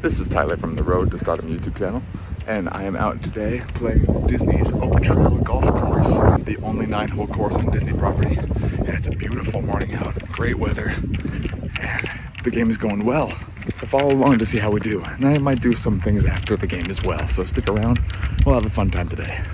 This is Tyler from the Road to Stardom YouTube channel, and I am out today playing Disney's Oak Trail Golf Course, the only 9-hole course on Disney property. And it's a beautiful morning out, great weather, and the game is going well. So follow along to see how we do. And I might do some things after the game as well, so stick around. We'll have a fun time today.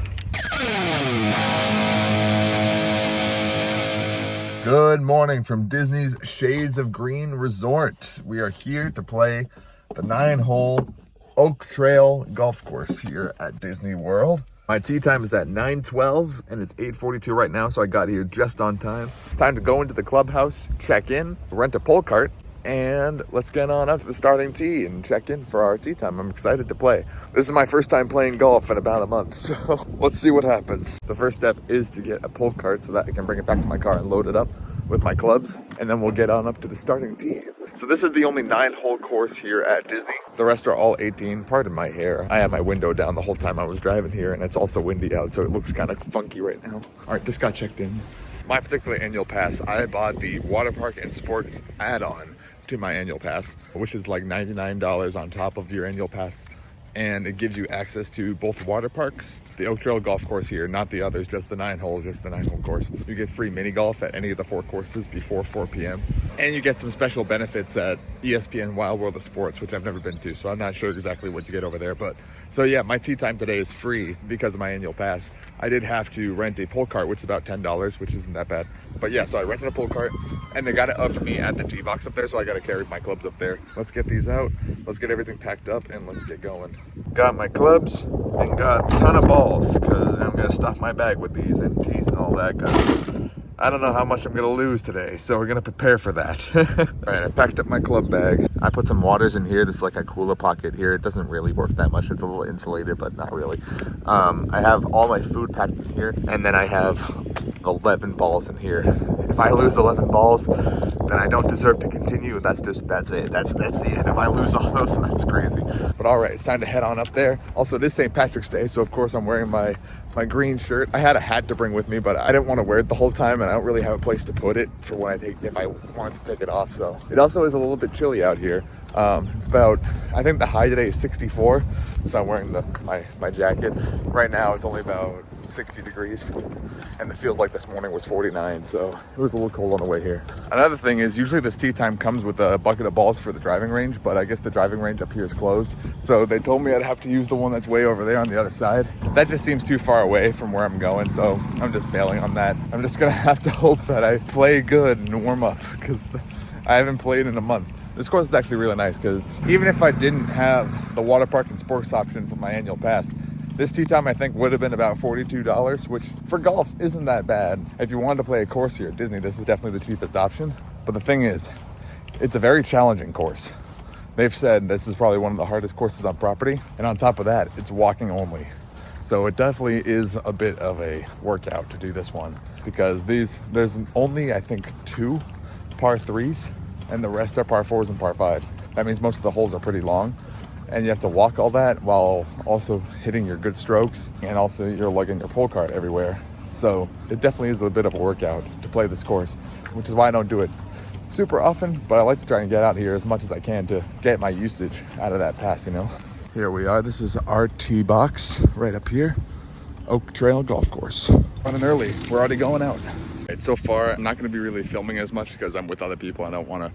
Good morning from Disney's Shades of Green Resort. We are here to play the 9-hole Oak Trail Golf Course here at Disney World. My tee time is at 9:12 and it's 8:42 right now, so I got here just on time. It's time to go into the clubhouse, check in, rent a pull cart, and let's get on up to the starting tee and check in for our tee time. I'm excited to play. This is my first time playing golf in about a month, so let's see what happens. The first step is to get a pull cart so that I can bring it back to my car and load it up with my clubs, and then we'll get on up to the starting tee. So this is the only 9-hole course here at Disney. The rest are all 18. Pardon my hair. I had my window down the whole time I was driving here, and it's also windy out, so it looks kind of funky right now. All right, just got checked in. My particular annual pass, I bought the water park and sports add-on to my annual pass, which is like $99 on top of your annual pass. And it gives you access to both water parks, the Oak Trail Golf Course here, not the others, just the 9-hole course. You get free mini golf at any of the 4 courses before 4 p.m. And you get some special benefits at ESPN Wild World of Sports, which I've never been to, so I'm not sure exactly what you get over there. But so yeah, my tee time today is free because of my annual pass. I did have to rent a pull cart, which is about $10, which isn't that bad. But yeah, so I rented a pull cart and they got it up for me at the tee box up there, so I got to carry my clubs up there. Let's get these out, let's get everything packed up, and let's get going. Got my clubs and got a ton of balls because I'm going to stuff my bag with these and tees and all that, because I don't know how much I'm going to lose today, so we're going to prepare for that. All right, I packed up my club bag. I put some waters in here. This is like a cooler pocket here. It doesn't really work that much. It's a little insulated, but not really. I have all my food packed in here, and then I have 11 balls in here. If I lose 11 balls, then I don't deserve to continue. That's it. That's the end. If I lose all those, that's crazy. But all right, it's time to head on up there. Also, it is St. Patrick's Day, so of course I'm wearing my green shirt. I had a hat to bring with me, but I didn't want to wear it the whole time, and I don't really have a place to put it for when if I wanted to take it off. So it also is a little bit chilly out here. It's about, I think the high today is 64, so I'm wearing my jacket. Right now it's only about 60 degrees, and it feels like this morning was 49, so it was a little cold on the way here. Another thing is, usually this tee time comes with a bucket of balls for the driving range, but I guess the driving range up here is closed, so they told me I'd have to use the one that's way over there on the other side. That just seems too far away from where I'm going, so I'm just bailing on that. I'm just gonna have to hope that I play good and warm up, because I haven't played in a month. This course is actually really nice because even if I didn't have the water park and sports option for my annual pass, this tee time I think would have been about $42, which for golf isn't that bad. If you wanted to play a course here at Disney, this is definitely the cheapest option. But the thing is, it's a very challenging course. They've said this is probably one of the hardest courses on property. And on top of that, it's walking only. So it definitely is a bit of a workout to do this one, because there's only, I think, 2 par 3s. And the rest are par 4s and par 5s. That means most of the holes are pretty long, and you have to walk all that while also hitting your good strokes, and also you're lugging your pull cart everywhere. So it definitely is a bit of a workout to play this course, which is why I don't do it super often, but I like to try and get out here as much as I can to get my usage out of that pass, you know. Here we are. This is our tee box right up here. Oak Trail Golf Course. Running early. We're already going out. So far, I'm not going to be really filming as much because I'm with other people. I don't want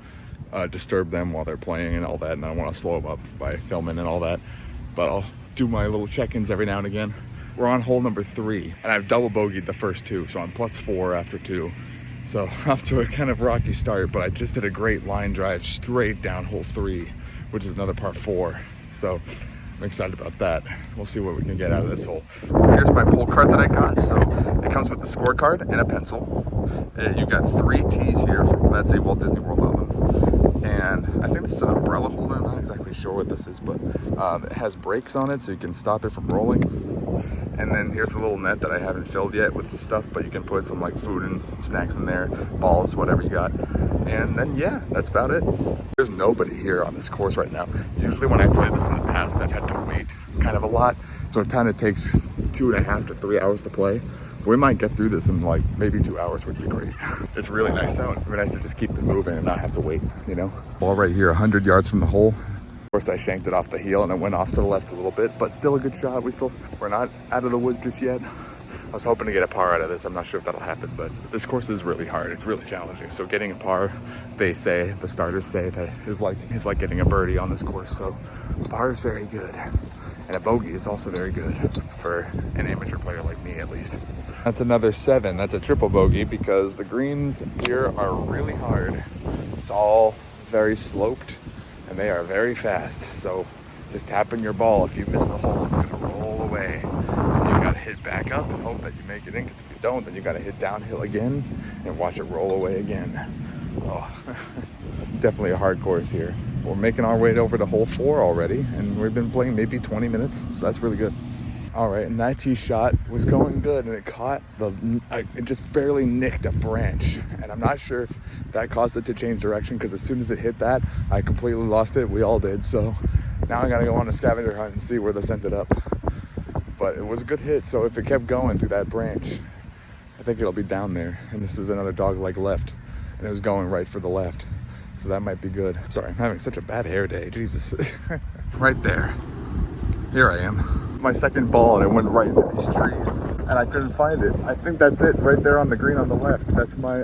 to disturb them while they're playing and all that, and I don't want to slow them up by filming and all that. But I'll do my little check-ins every now and again. We're on hole number 3, and I've double bogeyed the first 2, so I'm +4 after 2. So off to a kind of rocky start, but I just did a great line drive straight down hole 3, which is another par 4. So I'm excited about that. We'll see what we can get out of this hole. Here's my pull cart that I got. So it comes with a scorecard and a pencil. You got 3 tees here that say Walt Disney World on them. And I think this is an umbrella holder. I'm not exactly sure what this is, but it has brakes on it so you can stop it from rolling. And then here's the little net that I haven't filled yet with the stuff, but you can put some like food and snacks in there, balls, whatever you got. And then yeah, that's about it. There's nobody here on this course right now. Usually when I play this in the past, I've had to wait kind of a lot. So it kind of takes 2.5 to 3 hours to play. But we might get through this in like maybe 2 hours would be great. It's really nice out. It'd be nice to just keep it moving and not have to wait, you know? Ball right here, 100 yards from the hole. course, I shanked it off the heel and it went off to the left a little bit, but still a good shot. We're not out of the woods just yet. I was hoping to get a par out of this. I'm not sure if that'll happen, but this course is really hard. It's really challenging. So getting a par, the starters say that is like getting a birdie on this course. So a par is very good. And a bogey is also very good for an amateur player like me, at least. That's another 7. That's a triple bogey because the greens here are really hard. It's all very sloped and they are very fast. So just tapping your ball, if you miss the hole, it's gonna roll away. And you gotta hit back up and hope that you make it in, because if you don't, then you gotta hit downhill again and watch it roll away again. Oh, definitely a hard course here. We're making our way over to hole 4 already, and we've been playing maybe 20 minutes, so that's really good. All right, and that tee shot was going good, and it just barely nicked a branch, and I'm not sure if that caused it to change direction, because as soon as it hit that, I completely lost it. We all did, so now I gotta go on a scavenger hunt and see where this ended up. But it was a good hit, so if it kept going through that branch, I think it'll be down there. And this is another dog leg left, and it was going right for the left. So that might be good. Sorry, I'm having such a bad hair day, Jesus. Right there, here I am. My second ball, and it went right into these trees, and I couldn't find it. I think that's it, right there on the green on the left.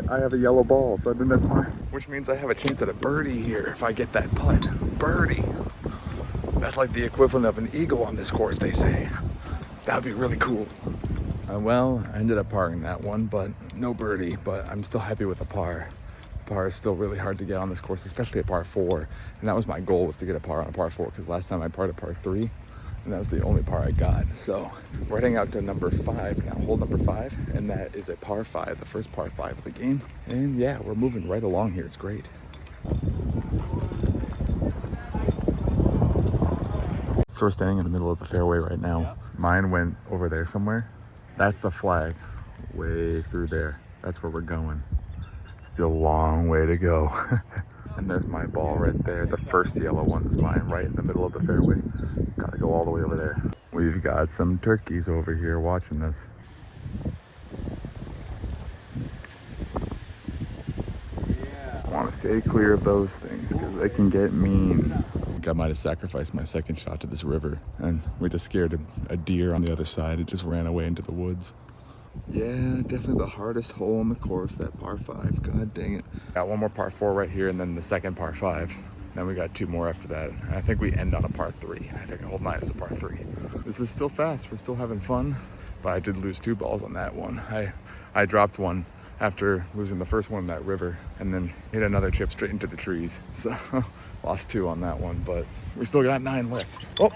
I have a yellow ball, so I think that's mine. Which means I have a chance at a birdie here if I get that putt. Birdie. That's like the equivalent of an eagle on this course, they say. That would be really cool. Well, I ended up parring that one, but no birdie, but I'm still happy with a par. Par is still really hard to get on this course, especially a par 4. And that was my goal, was to get a par on a par 4, because last time I parred a par 3, and that was the only par I got. So we're heading out to number 5 now, hole number 5, and that is a par 5, the first par 5 of the game. And yeah, we're moving right along here. It's great. So we're standing in the middle of the fairway right now. Mine went over there somewhere. That's the flag way through there. That's where we're going. Still a long way to go. And there's my ball right there. The first yellow one is mine, right in the middle of the fairway. Gotta go all the way over there. We've got some turkeys over here watching this. I want to stay clear of those things because they can get mean. I think I might have sacrificed my second shot to this river, and we just scared a deer on the other side. It just ran away into the woods. Yeah, definitely the hardest hole on the course, that par 5. God dang it. Got one more par 4 right here, and then the second par 5. Then we got 2 more after that. And I think we end on a par 3. I think hole 9 is a par 3. This is still fast. We're still having fun. But I did lose 2 balls on that one. I dropped one after losing the first one in that river, and then hit another chip straight into the trees. So lost 2 on that one, but we still got 9 left. Oh,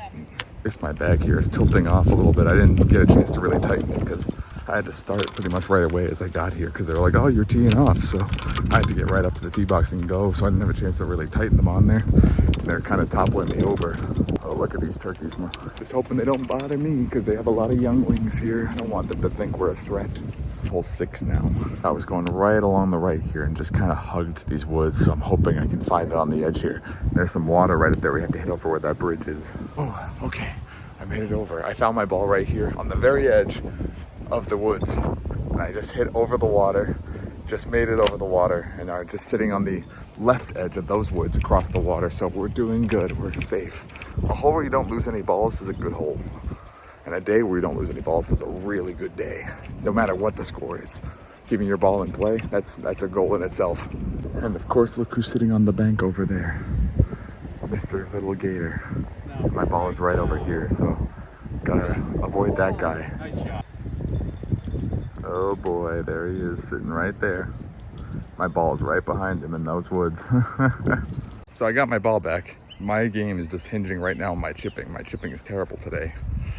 it's my bag here. It's tilting off a little bit. I didn't get a chance to really tighten it because I had to start pretty much right away as I got here, because they were like, oh, you're teeing off. So I had to get right up to the tee box and go. So I didn't have a chance to really tighten them on there. And they're kind of toppling me over. Oh, look at these turkeys. Just hoping they don't bother me, because they have a lot of younglings here. I don't want them to think we're a threat. Hole 6 now. I was going right along the right here and just kind of hugged these woods. So I'm hoping I can find it on the edge here. There's some water right up there. We have to hit over where that bridge is. Oh, okay. I made it over. I found my ball right here on the very edge of the woods, and I just hit over the water, just made it over the water, and are just sitting on the left edge of those woods across the water. So we're doing good. We're safe. A hole where you don't lose any balls is a good hole, and a day where you don't lose any balls is a really good day, no matter what the score is. Keeping your ball in play, that's a goal in itself. And of course, look who's sitting on the bank over there, Mr. Little Gator. My ball is right over here, so gotta avoid that guy. Oh boy, there he is, sitting right there. My ball is right behind him in those woods. So I got my ball back. My game is just hinging right now on my chipping. My chipping is terrible today.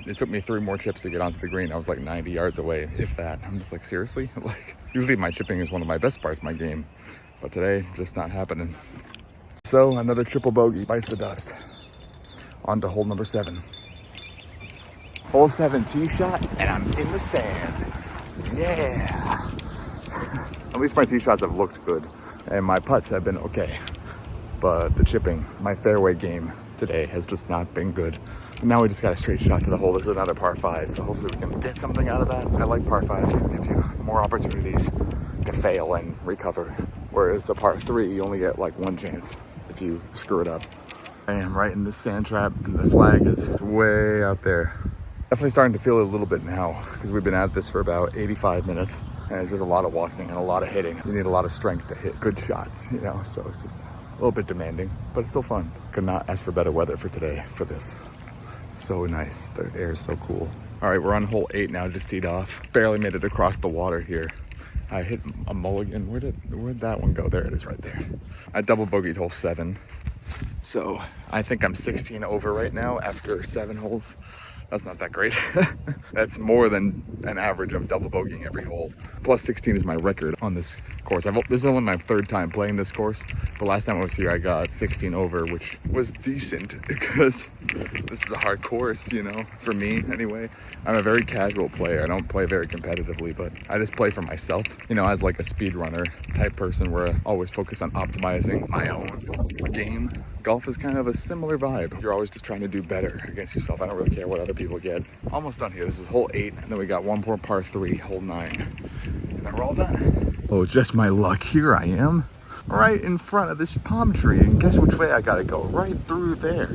It took me 3 more chips to get onto the green. I was like 90 yards away, if that. I'm just like, seriously? Like, usually my chipping is one of my best parts of my game, but today, just not happening. So another triple bogey bites the dust. On to hole number 7. Hole 7 tee shot, and I'm in the sand. Yeah. At least my tee shots have looked good, and my putts have been okay. But the chipping, my fairway game today has just not been good. And now we just got a straight shot to the hole. This is another par 5, so hopefully we can get something out of that. I like par 5s because it gives you more opportunities to fail and recover. Whereas a par 3, you only get like 1 chance if you screw it up. I am right in this sand trap, and the flag is way out there. Definitely starting to feel it a little bit now because we've been at this for about 85 minutes, and it's just a lot of walking and a lot of hitting. You need a lot of strength to hit good shots, you know, so it's just a little bit demanding, but it's still fun. Could not ask for better weather for today for this. It's so nice. The air is so cool. All right, we're on hole 8 now, just teed off. Barely made it across the water here. I hit a mulligan. Where'd that one go? There it is right there. I double bogeyed hole 7. So I think I'm 16 over right now after 7 holes. That's not that great. That's more than an average of double bogeying every hole. Plus 16 is my record on this course. This is only my 3rd time playing this course. The last time I was here, I got 16 over, which was decent because this is a hard course, you know, for me anyway. I'm a very casual player. I don't play very competitively, but I just play for myself, you know, as like a speedrunner type person where I always focus on optimizing my own game. Golf is kind of a similar vibe. You're always just trying to do better against yourself. I don't really care what other people get. Almost done here. This is hole 8, and then we got one more par 3, hole 9. And then we're all done. Oh, just my luck. Here I am, right in front of this palm tree. And guess which way I gotta go? Right through there.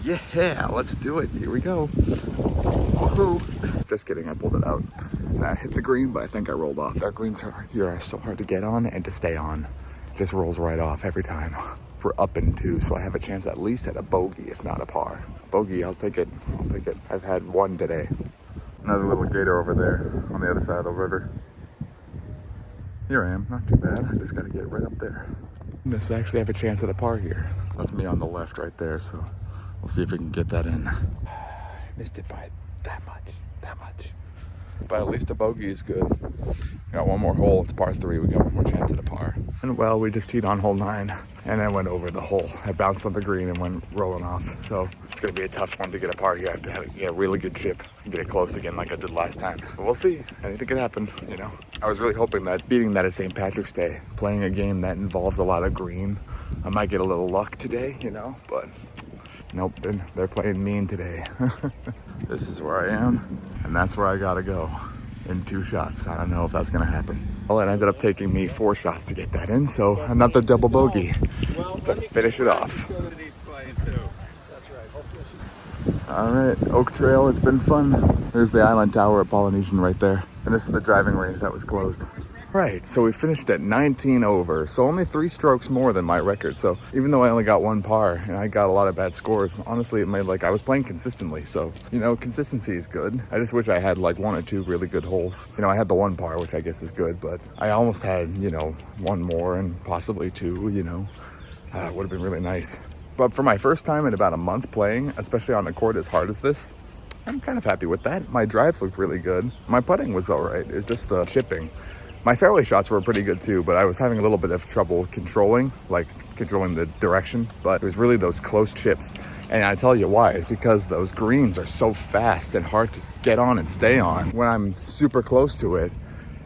Yeah, let's do it. Here we go. Woohoo. Just kidding, I pulled it out. And I hit the green, but I think I rolled off. Our greens here are so hard to get on and to stay on. It just rolls right off every time. We're up in 2, so I have a chance at least at a bogey, if not a par. Bogey, I'll take it. I've had 1 today. Another little gator over there on the other side of the river. Here I am, not too bad. I just gotta get right up there. This actually have a chance at a par here. That's me on the left right there, so we'll see if we can get that in. Missed it by that much. But at least a bogey is good. We got one more hole, it's par 3, we got one more chance at a par. And well, we just teed on hole 9, and I went over the hole. I bounced on the green and went rolling off. So it's gonna be a tough one to get a par here. I have to have a really good chip and get it close again like I did last time. But we'll see, anything could happen, you know. I was really hoping that beating that at St. Patrick's Day, playing a game that involves a lot of green, I might get a little luck today, you know, but nope, they're playing mean today. This is where I am, and that's where I gotta go in 2 shots. I don't know if that's gonna happen. Well, it ended up taking me 4 shots to get that in, so another double bogey to finish it off. All right, Oak Trail, it's been fun. There's the Island Tower at Polynesian right there, and this is the driving range that was closed. Right, so we finished at 19 over, so only 3 strokes more than my record. So even though I only got 1 par and I got a lot of bad scores, honestly, it made I was playing consistently. So, you know, consistency is good. I just wish I had 1 or 2 really good holes. You know, I had the 1 par, which I guess is good, but I almost had, you know, 1 more and possibly 2, you know. It would have been really nice. But for my first time in about a month playing, especially on a court as hard as this, I'm kind of happy with that. My drives looked really good. My putting was all right. It's just the chipping. My fairway shots were pretty good too, but I was having a little bit of trouble controlling the direction. But it was really those close chips. And I tell you why, it's because those greens are so fast and hard to get on and stay on. When I'm super close to it,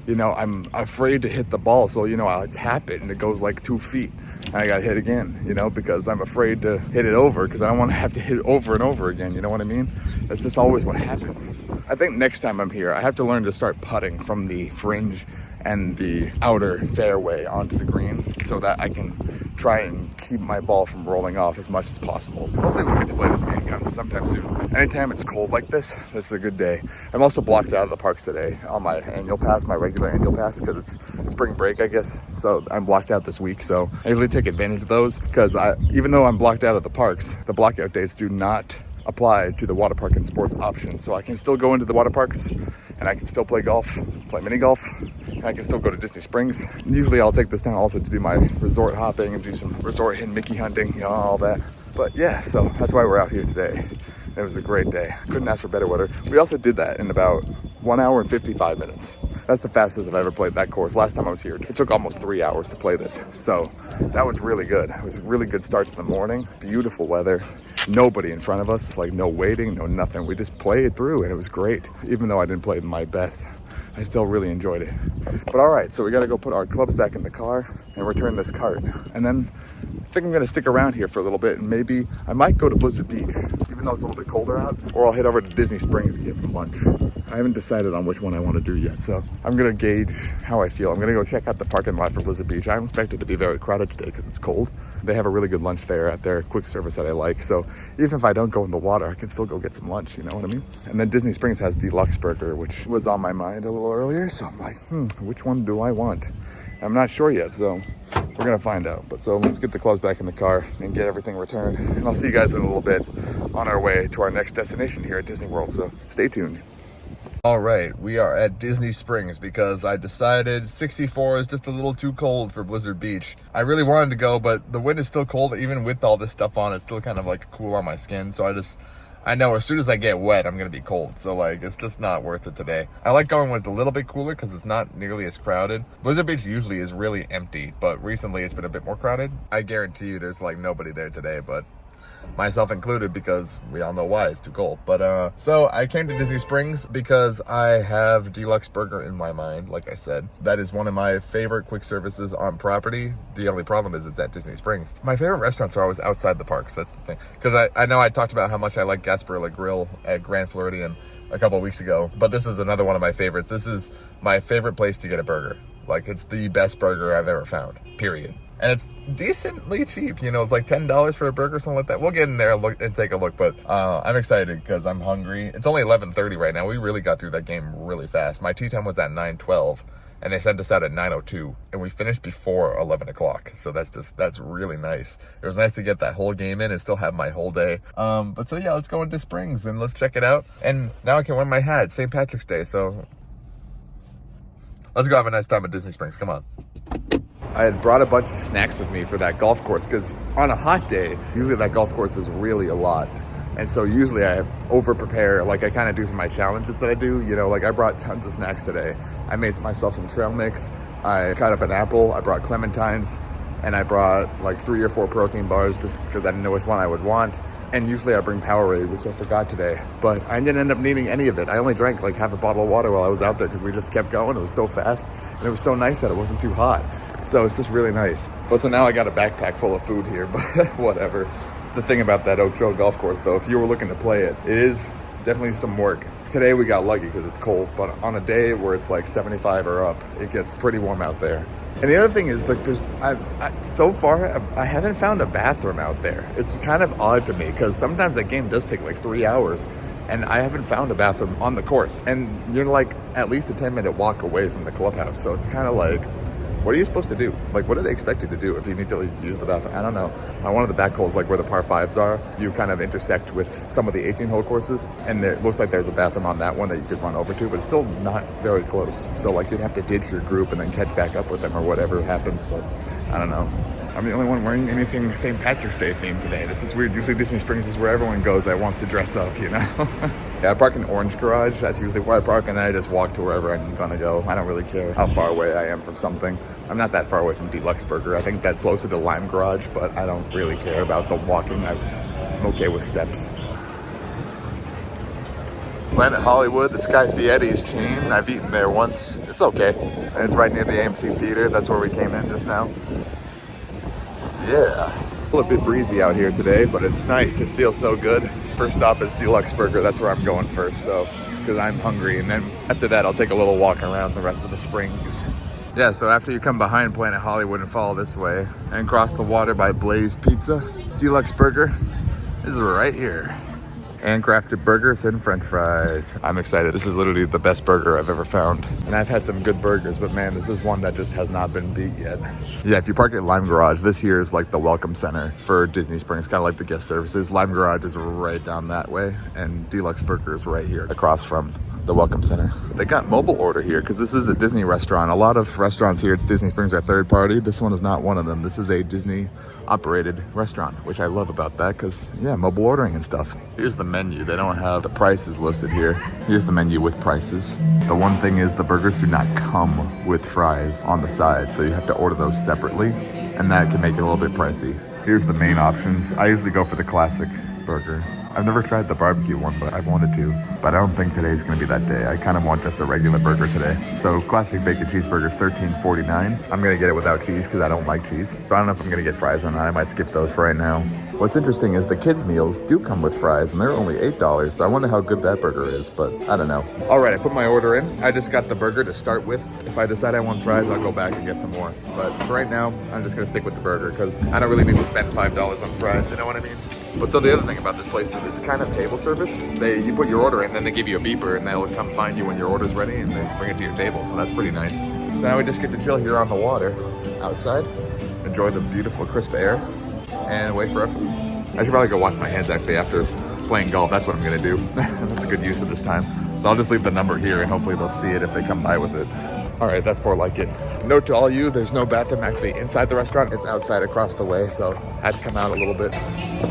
you know, I'm afraid to hit the ball. So, you know, I'll tap it and it goes 2 feet. And I got hit again, you know, because I'm afraid to hit it over because I don't want to have to hit it over and over again. You know what I mean? That's just always what happens. I think next time I'm here, I have to learn to start putting from the fringe and the outer fairway onto the green so that I can try and keep my ball from rolling off as much as possible. Hopefully we'll get to play this game sometime soon. Anytime it's cold like this is a good day. I'm also blocked out of the parks today on my annual pass, my regular annual pass, because it's spring break, I guess. So I'm blocked out this week. So I usually take advantage of those because even though I'm blocked out of the parks, the blockout dates do not apply to the water park and sports options. So I can still go into the water parks and I can still play golf, play mini golf, and I can still go to Disney Springs. Usually I'll take this time also to do my resort hopping and do some resort hidden Mickey hunting, you know, all that. But yeah, so that's why we're out here today. It was a great day. Couldn't ask for better weather. We also did that in about 1 hour and 55 minutes. That's the fastest I've ever played that course. Last time I was here, it took almost 3 hours to play this. So that was really good. It was a really good start to the morning. Beautiful weather. Nobody in front of us, no waiting, no nothing. We just played through and it was great. Even though I didn't play my best, I still really enjoyed it. But all right, so we gotta go put our clubs back in the car and return this cart. And then I think I'm gonna stick around here for a little bit, and maybe I might go to Blizzard Beach, even though it's a little bit colder out, or I'll head over to Disney Springs and get some lunch. I haven't decided on which one I want to do yet, so I'm gonna gauge how I feel. I'm gonna go check out the parking lot for Blizzard Beach. I expect it to be very crowded today because it's cold. They have a really good lunch there at their quick service that I like, so even if I don't go in the water, I can still go get some lunch, you know what I mean? And then Disney Springs has Deluxe Burger, which was on my mind a little earlier, so I'm like, which one do I want? I'm not sure yet, so we're gonna find out. But so let's get the clubs back in the car and get everything returned. And I'll see you guys in a little bit on our way to our next destination here at Disney World, so stay tuned. All right, we are at Disney Springs because I decided 64 is just a little too cold for Blizzard Beach. I really wanted to go, but the wind is still cold. Even with all this stuff on, it's still kind of like cool on my skin. So I know as soon as I get wet, I'm going to be cold. So like, it's just not worth it today. I like going when it's a little bit cooler because it's not nearly as crowded. Blizzard Beach usually is really empty, but recently it's been a bit more crowded. I guarantee you there's like nobody there today, but myself included, because we all know why, it's too cold. But so I came to Disney Springs because I have Deluxe Burger in my mind. Like I said, that is one of my favorite quick services on property. The only problem is it's at Disney Springs. My favorite restaurants are always outside the parks. That's the thing, because I know I talked about how much I like Gasparilla Grill at Grand Floridian a couple of weeks ago, but this is another one of my favorites. This is my favorite place to get a burger. Like, it's the best burger I've ever found, period. And it's decently cheap, you know, it's like $10 for a burger, something like that. We'll get in there and take a look, but I'm excited because I'm hungry. It's only 11:30 right now. We really got through that game really fast. My tea time was at 9:12, and they sent us out at 9:02, and we finished before 11 o'clock. So that's really nice. It was nice to get that whole game in and still have my whole day. But so yeah, let's go into Springs and let's check it out. And now I can wear my hat. It's St. Patrick's Day, so let's go have a nice time at Disney Springs. Come on. I had brought a bunch of snacks with me for that golf course because on a hot day, usually that golf course is really a lot. And so usually I over prepare, like I kind of do for my challenges that I do. You know, like I brought tons of snacks today. I made myself some trail mix. I cut up an apple. I brought clementines. And I brought like 3 or 4 protein bars just because I didn't know which one I would want. And usually I bring Powerade, which I forgot today. But I didn't end up needing any of it. I only drank like half a bottle of water while I was out there because we just kept going. It was so fast. And it was so nice that it wasn't too hot. So it's just really nice. But so now I got a backpack full of food here, but whatever. The thing about that Oak Trail golf course though, if you were looking to play it, it is definitely some work. Today we got lucky because it's cold, but on a day where it's like 75 or up, it gets pretty warm out there. And the other thing is, like, so far, I haven't found a bathroom out there. It's kind of odd to me because sometimes that game does take like 3 hours and I haven't found a bathroom on the course. And you're like at least a 10-minute walk away from the clubhouse. So it's kind of like, what are you supposed to do? Like, what do they expect you to do if you need to use the bathroom? I don't know. On one of the back holes, like where the par 5s are, you kind of intersect with some of the 18-hole courses, and it looks like there's a bathroom on that one that you could run over to, but it's still not very close. So, like, you'd have to ditch your group and then catch back up with them or whatever happens, but I don't know. I'm the only one wearing anything St. Patrick's Day themed today. This is weird. Usually Disney Springs is where everyone goes that wants to dress up, you know? Yeah, I park in Orange Garage. That's usually where I park, and then I just walk to wherever I'm gonna go. I don't really care how far away I am from something. I'm not that far away from Deluxe Burger. I think that's closer to Lime Garage, but I don't really care about the walking. I'm okay with steps. Planet Hollywood, it's Guy Fieri's chain. I've eaten there once. It's okay. And it's right near the AMC Theater. That's where we came in just now. Yeah. A bit breezy out here today, but it's nice. It feels so good. First stop is Deluxe Burger. That's where I'm going first, so because I'm hungry. And then after that, I'll take a little walk around the rest of the springs. Yeah, so after you come behind Planet Hollywood and follow this way and cross the water by Blaze Pizza, Deluxe Burger is right here. Handcrafted burgers and french fries. I'm excited. This is literally the best burger I've ever found. And I've had some good burgers, but man, this is one that just has not been beat yet. Yeah, if you park at Lime Garage, this here is like the welcome center for Disney Springs, kind of like the guest services. Lime Garage is right down that way, and Deluxe Burger is right here across from the welcome center. They got mobile order here because this is a Disney restaurant. A lot of restaurants here at Disney Springs are third party. This one is not one of them. This is a Disney operated restaurant, which I love about that because, yeah, mobile ordering and stuff. Here's the menu. They don't have the prices listed here. Here's the menu with prices. The one thing is the burgers do not come with fries on the side, so you have to order those separately, and that can make it a little bit pricey. Here's the main options. I usually go for the classic cheeseburger. I've never tried the barbecue one, but I've wanted to. But I don't think today's gonna be that day. I kind of want just a regular burger today. So classic bacon cheeseburger is $13.49. I'm gonna get it without cheese because I don't like cheese. So I don't know if I'm gonna get fries or not. I might skip those for right now. What's interesting is the kids' meals do come with fries, and they're only $8. So I wonder how good that burger is, but I don't know. All right, I put my order in. I just got the burger to start with. If I decide I want fries, I'll go back and get some more. But for right now, I'm just gonna stick with the burger because I don't really need to spend $5 on fries, you know what I mean? But so the other thing about this place is it's kind of table service. You put your order in, then they give you a beeper, and they'll come find you when your order's ready, and they bring it to your table. So that's pretty nice. So now we just get to chill here on the water outside, enjoy the beautiful crisp air, and wait for our food. I should probably go wash my hands actually after playing golf. That's what I'm gonna do. That's a good use of this time. So I'll just leave the number here, and hopefully they'll see it if they come by with it. All right, that's more like it. Note to all you, there's no bathroom actually inside the restaurant. It's outside across the way, so I had to come out a little bit.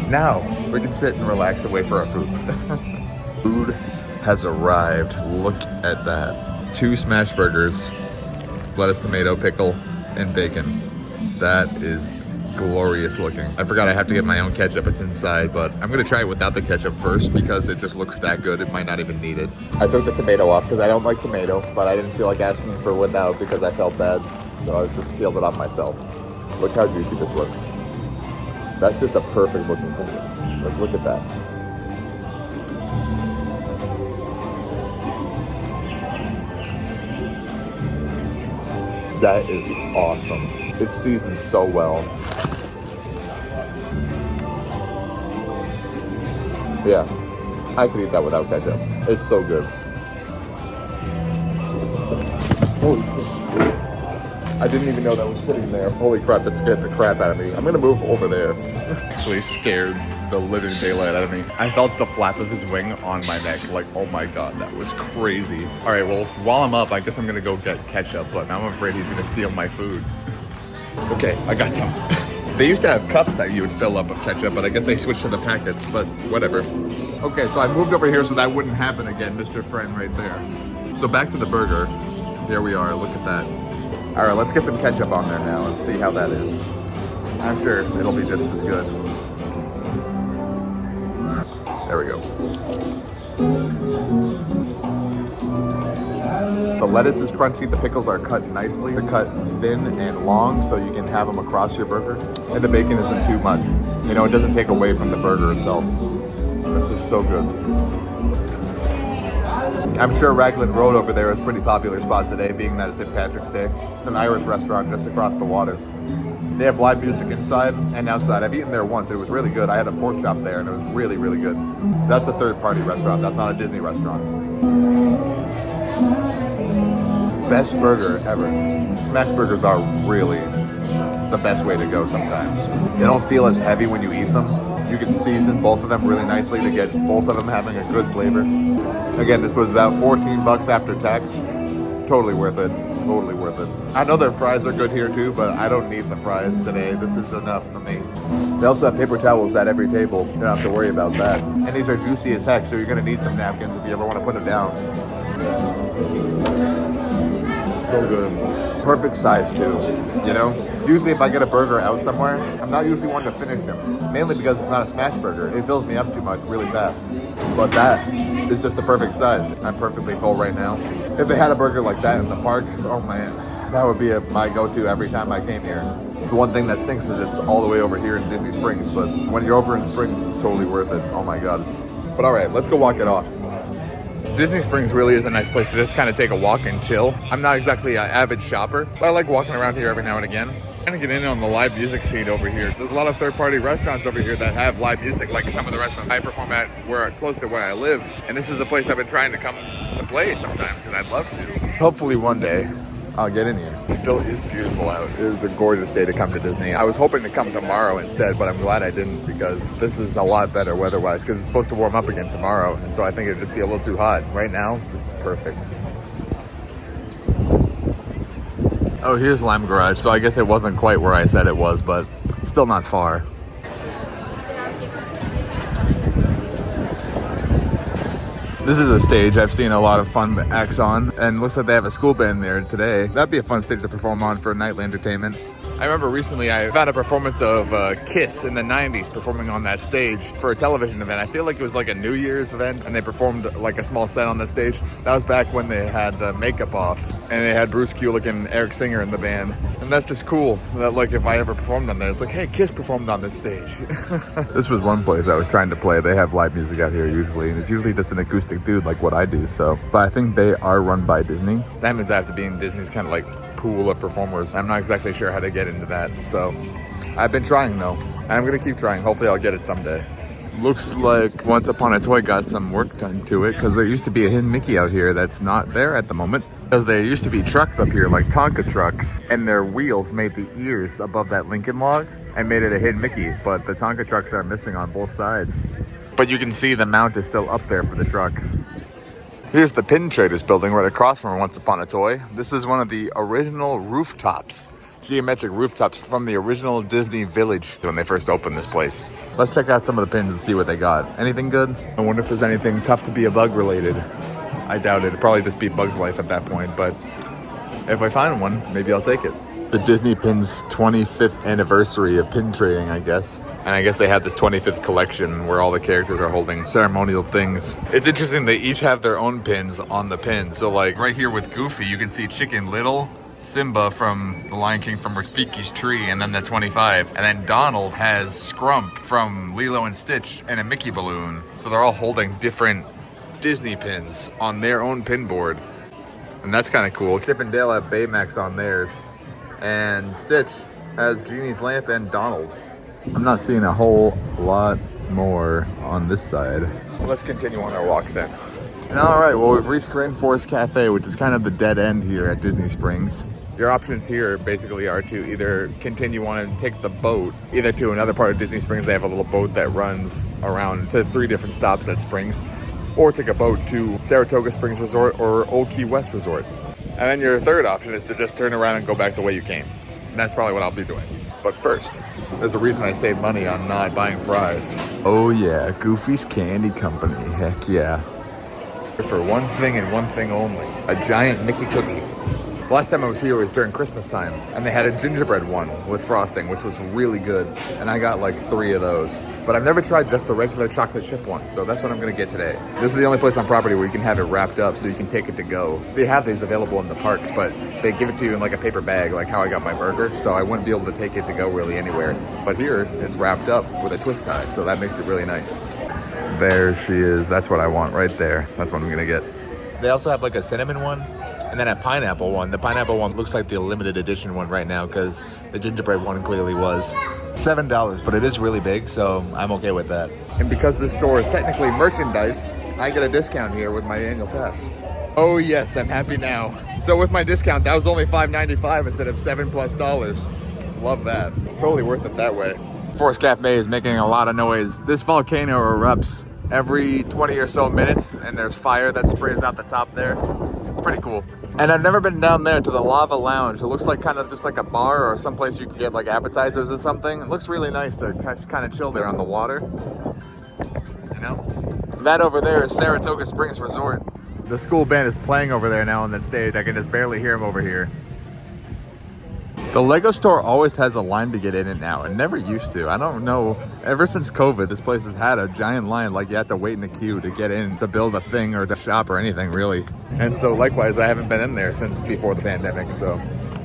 Now, we can sit and relax and wait for our food. Food has arrived. Look at that. 2 smash burgers, lettuce, tomato, pickle, and bacon. That is glorious looking. I forgot I have to get my own ketchup. It's inside, but I'm gonna try it without the ketchup first because it just looks that good. It might not even need it. I took the tomato off because I don't like tomato, but I didn't feel like asking for without because I felt bad. So I just peeled it off myself. Look how juicy this looks. That's just a perfect looking pickle. Like, look at that. That is awesome. It's seasoned so well. Yeah, I could eat that without ketchup. It's so good. Holy crap. I didn't even know that was sitting there. Holy crap, that scared the crap out of me. I'm gonna move over there. Actually scared the living daylight out of me. I felt the flap of his wing on my neck. Like, oh my God, that was crazy. All right, well, while I'm up, I guess I'm gonna go get ketchup, but now I'm afraid he's gonna steal my food. Okay, I got some. They used to have cups that you would fill up with ketchup, but I guess they switched to the packets, but whatever. Okay, so I moved over here so that wouldn't happen again, Mr. Friend right there. So back to the burger. Here we are, look at that. All right, let's get some ketchup on there now and see how that is. I'm sure it'll be just as good. There we go. The lettuce is crunchy, the pickles are cut nicely. They're cut thin and long so you can have them across your burger. And the bacon isn't too much. You know, it doesn't take away from the burger itself. This is so good. I'm sure Raglan Road over there is a pretty popular spot today, being that it's St. Patrick's Day. It's an Irish restaurant just across the water. They have live music inside and outside. I've eaten there once. It was really good. I had a pork chop there and it was really, really good. That's a third-party restaurant. That's not a Disney restaurant. Best burger ever. Smash burgers are really the best way to go sometimes. They don't feel as heavy when you eat them. You can season both of them really nicely to get both of them having a good flavor. Again, this was about 14 bucks after tax. Totally worth it. Totally worth it. I know their fries are good here too, but I don't need the fries today. This is enough for me. They also have paper towels at every table. You don't have to worry about that. And these are juicy as heck, so you're gonna need some napkins if you ever want to put them down. So good. Perfect size too, you know? Usually if I get a burger out somewhere, I'm not usually one to finish them. Mainly because it's not a smash burger. It fills me up too much really fast. But that is just a perfect size. I'm perfectly full right now. If they had a burger like that in the park, oh man, that would be my go-to every time I came here. It's one thing that stinks is it's all the way over here in Disney Springs, but when you're over in Springs, it's totally worth it. Oh my God. But all right, let's go walk it off. Disney Springs really is a nice place to just kind of take a walk and chill. I'm not exactly an avid shopper, but I like walking around here every now and again. Trying to get in on the live music scene over here. There's a lot of third-party restaurants over here that have live music, like some of the restaurants I perform at close to where I live. And this is a place I've been trying to come to play sometimes because I'd love to. Hopefully one day I'll get in here. It still is beautiful out. It was a gorgeous day to come to Disney. I was hoping to come tomorrow instead, but I'm glad I didn't because this is a lot better weather-wise because it's supposed to warm up again tomorrow. And so I think it'd just be a little too hot. Right now, this is perfect. Oh, here's Lime Garage. So I guess it wasn't quite where I said it was, but still not far. This is a stage I've seen a lot of fun acts on, and looks like they have a school band there today. That'd be a fun stage to perform on for nightly entertainment. I remember recently I found a performance of Kiss in the 90s performing on that stage for a television event. I feel like it was like a New Year's event and they performed like a small set on that stage. That was back when they had the makeup off and they had Bruce Kulick and Eric Singer in the band. And that's just cool that like if I ever performed on there, it's like, hey, Kiss performed on this stage. This was one place I was trying to play. They have live music out here usually, and it's usually just an acoustic dude like what I do. So, but I think they are run by Disney. That means I have to be in Disney's kind of like pool of performers. I'm not exactly sure how to get into that, so I've been trying though. I'm gonna keep trying. Hopefully I'll get it someday. Looks like Once Upon a Toy got some work done to it, because there used to be a hidden Mickey out here that's not there at the moment, because there used to be trucks up here like Tonka trucks, and their wheels made the ears above that Lincoln log and made it a hidden Mickey, but the Tonka trucks are missing on both sides. But you can see the mount is still up there for the truck. Here's the Pin Traders building right across from Once Upon a Toy. This is one of the original rooftops, geometric rooftops from the original Disney Village when they first opened this place. Let's check out some of the pins and see what they got. Anything good? I wonder if there's anything tough to be a bug related. I doubt it. It'd probably just be Bug's Life at that point, but if I find one, maybe I'll take it. The Disney Pins 25th anniversary of pin trading, I guess. And I guess they have this 25th collection where all the characters are holding ceremonial things. It's interesting, they each have their own pins on the pin. So like right here with Goofy, you can see Chicken Little, Simba from The Lion King from Rafiki's Tree, and then the 25. And then Donald has Scrump from Lilo and Stitch and a Mickey balloon. So they're all holding different Disney pins on their own pin board. And that's kind of cool. Chip and Dale have Baymax on theirs. And Stitch has Genie's Lamp and Donald. I'm not seeing a whole lot more on this side. Let's continue on our walk then. And all right, well, we've reached Rainforest Cafe, which is kind of the dead end here at Disney Springs. Your options here basically are to either continue on and take the boat, either to another part of Disney Springs. They have a little boat that runs around to 3 different stops at Springs, or take a boat to Saratoga Springs Resort or Old Key West Resort. And then your third option is to just turn around and go back the way you came. And that's probably what I'll be doing. But first, there's a reason I save money on not buying fries. Oh yeah, Goofy's Candy Company, heck yeah. For one thing and one thing only, a giant Mickey cookie. The last time I was here was during Christmas time, and they had a gingerbread one with frosting, which was really good, and I got like 3 of those. But I've never tried just the regular chocolate chip one, so that's what I'm gonna get today. This is the only place on property where you can have it wrapped up so you can take it to go. They have these available in the parks, but they give it to you in like a paper bag, like how I got my burger, so I wouldn't be able to take it to go really anywhere. But here, it's wrapped up with a twist tie, so that makes it really nice. There she is. That's what I want right there. That's what I'm gonna get. They also have like a cinnamon one and then a pineapple one. The pineapple one looks like the limited edition one right now because the gingerbread one clearly was. $7, but it is really big, so I'm okay with that. And because this store is technically merchandise, I get a discount here with my annual pass. Oh yes, I'm happy now. So with my discount, that was only $5.95 instead of $7+. Love that. Totally worth it that way. Forest Cafe is making a lot of noise. This volcano erupts every 20 or so minutes, and there's fire that sprays out the top there. It's pretty cool. And I've never been down there to the Lava Lounge. It looks like kind of just like a bar or someplace you can get like appetizers or something. It looks really nice to kind of chill there on the water. You know? That over there is Saratoga Springs Resort. The school band is playing over there now on that stage. I can just barely hear them over here. The Lego store always has a line to get in it now. It never used to. I don't know. Ever since COVID, this place has had a giant line. Like you have to wait in a queue to get in to build a thing or to shop or anything, really. And so likewise, I haven't been in there since before the pandemic. So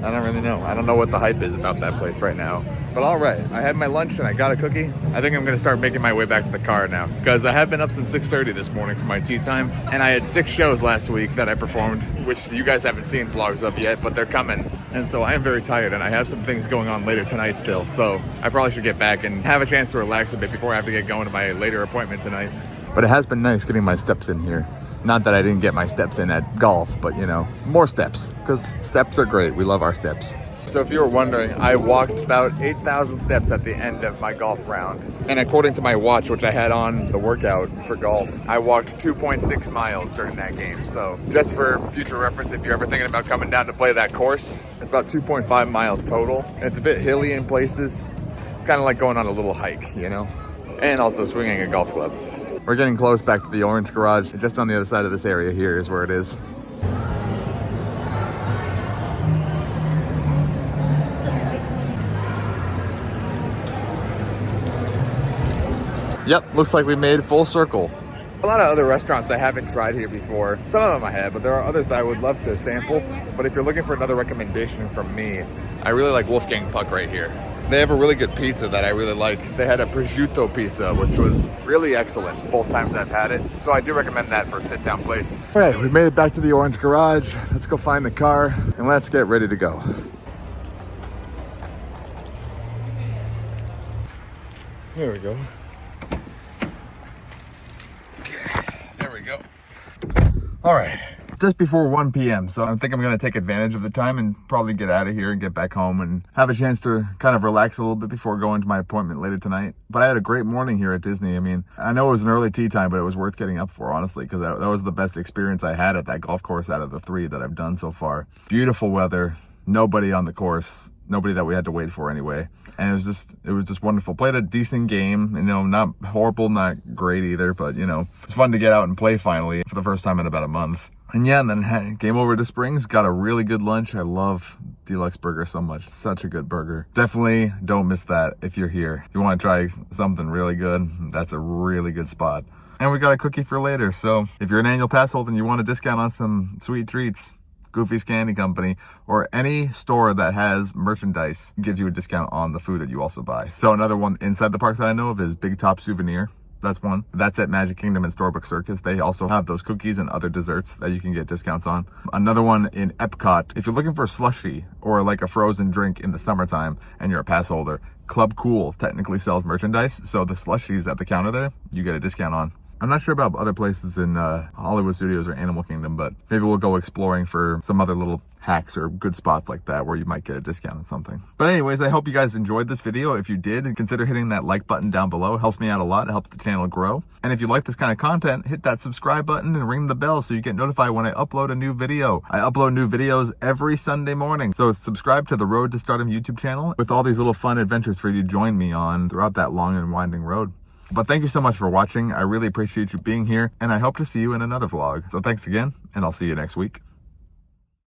I don't really know. I don't know what the hype is about that place right now. But all right, I had my lunch and I got a cookie. I think I'm gonna start making my way back to the car now because I have been up since 6:30 this morning for my tea time. And I had 6 shows last week that I performed, which you guys haven't seen vlogs of yet, but they're coming. And so I am very tired and I have some things going on later tonight still. So I probably should get back and have a chance to relax a bit before I have to get going to my later appointment tonight. But it has been nice getting my steps in here. Not that I didn't get my steps in at golf, but you know, more steps, because steps are great. We love our steps. So if you were wondering, I walked about 8,000 steps at the end of my golf round. And according to my watch, which I had on the workout for golf, I walked 2.6 miles during that game. So just for future reference, if you're ever thinking about coming down to play that course, it's about 2.5 miles total. And it's a bit hilly in places. It's kind of like going on a little hike, you know? And also swinging a golf club. We're getting close back to the orange garage. Just on the other side of this area here is where it is. Yep, looks like we made full circle. A lot of other restaurants I haven't tried here before. Some of them I have, but there are others that I would love to sample. But if you're looking for another recommendation from me, I really like Wolfgang Puck right here. They have a really good pizza that I really like. They had a prosciutto pizza, which was really excellent both times I've had it. So I do recommend that for a sit-down place. All right, we made it back to the orange garage. Let's go find the car and let's get ready to go. There we go. There we go. All right. Just before 1 p.m. So I think I'm going to take advantage of the time and probably get out of here and get back home and have a chance to kind of relax a little bit before going to my appointment later tonight. But I had a great morning here at Disney. I mean, I know it was an early tea time, but it was worth getting up for, honestly, because that was the best experience I had at that golf course out of the 3 that I've done so far. Beautiful weather, nobody on the course. Nobody that we had to wait for anyway. And it was just wonderful. Played a decent game, you know, not horrible, not great either, but you know, it's fun to get out and play finally for the first time in about a month. And yeah, and then came over to Springs, got a really good lunch. I love Deluxe Burger so much. Such a good burger. Definitely don't miss that if you're here. If you want to try something really good, that's a really good spot. And we got a cookie for later. So if you're an annual pass holder and you want a discount on some sweet treats, Goofy's Candy Company, or any store that has merchandise gives you a discount on the food that you also buy. So another one inside the park that I know of is Big Top Souvenir. That's one. That's at Magic Kingdom and Storybook Circus. They also have those cookies and other desserts that you can get discounts on. Another one in Epcot. If you're looking for a slushie or like a frozen drink in the summertime and you're a pass holder, Club Cool technically sells merchandise. So the slushies at the counter there, you get a discount on. I'm not sure about other places in Hollywood Studios or Animal Kingdom, but maybe we'll go exploring for some other little hacks or good spots like that where you might get a discount on something. But anyways, I hope you guys enjoyed this video. If you did, consider hitting that like button down below. It helps me out a lot. It helps the channel grow. And if you like this kind of content, hit that subscribe button and ring the bell so you get notified when I upload a new video. I upload new videos every Sunday morning. So subscribe to the Road to Stardom YouTube channel with all these little fun adventures for you to join me on throughout that long and winding road. But thank you so much for watching. I really appreciate you being here, and I hope to see you in another vlog. So thanks again, and I'll see you next week.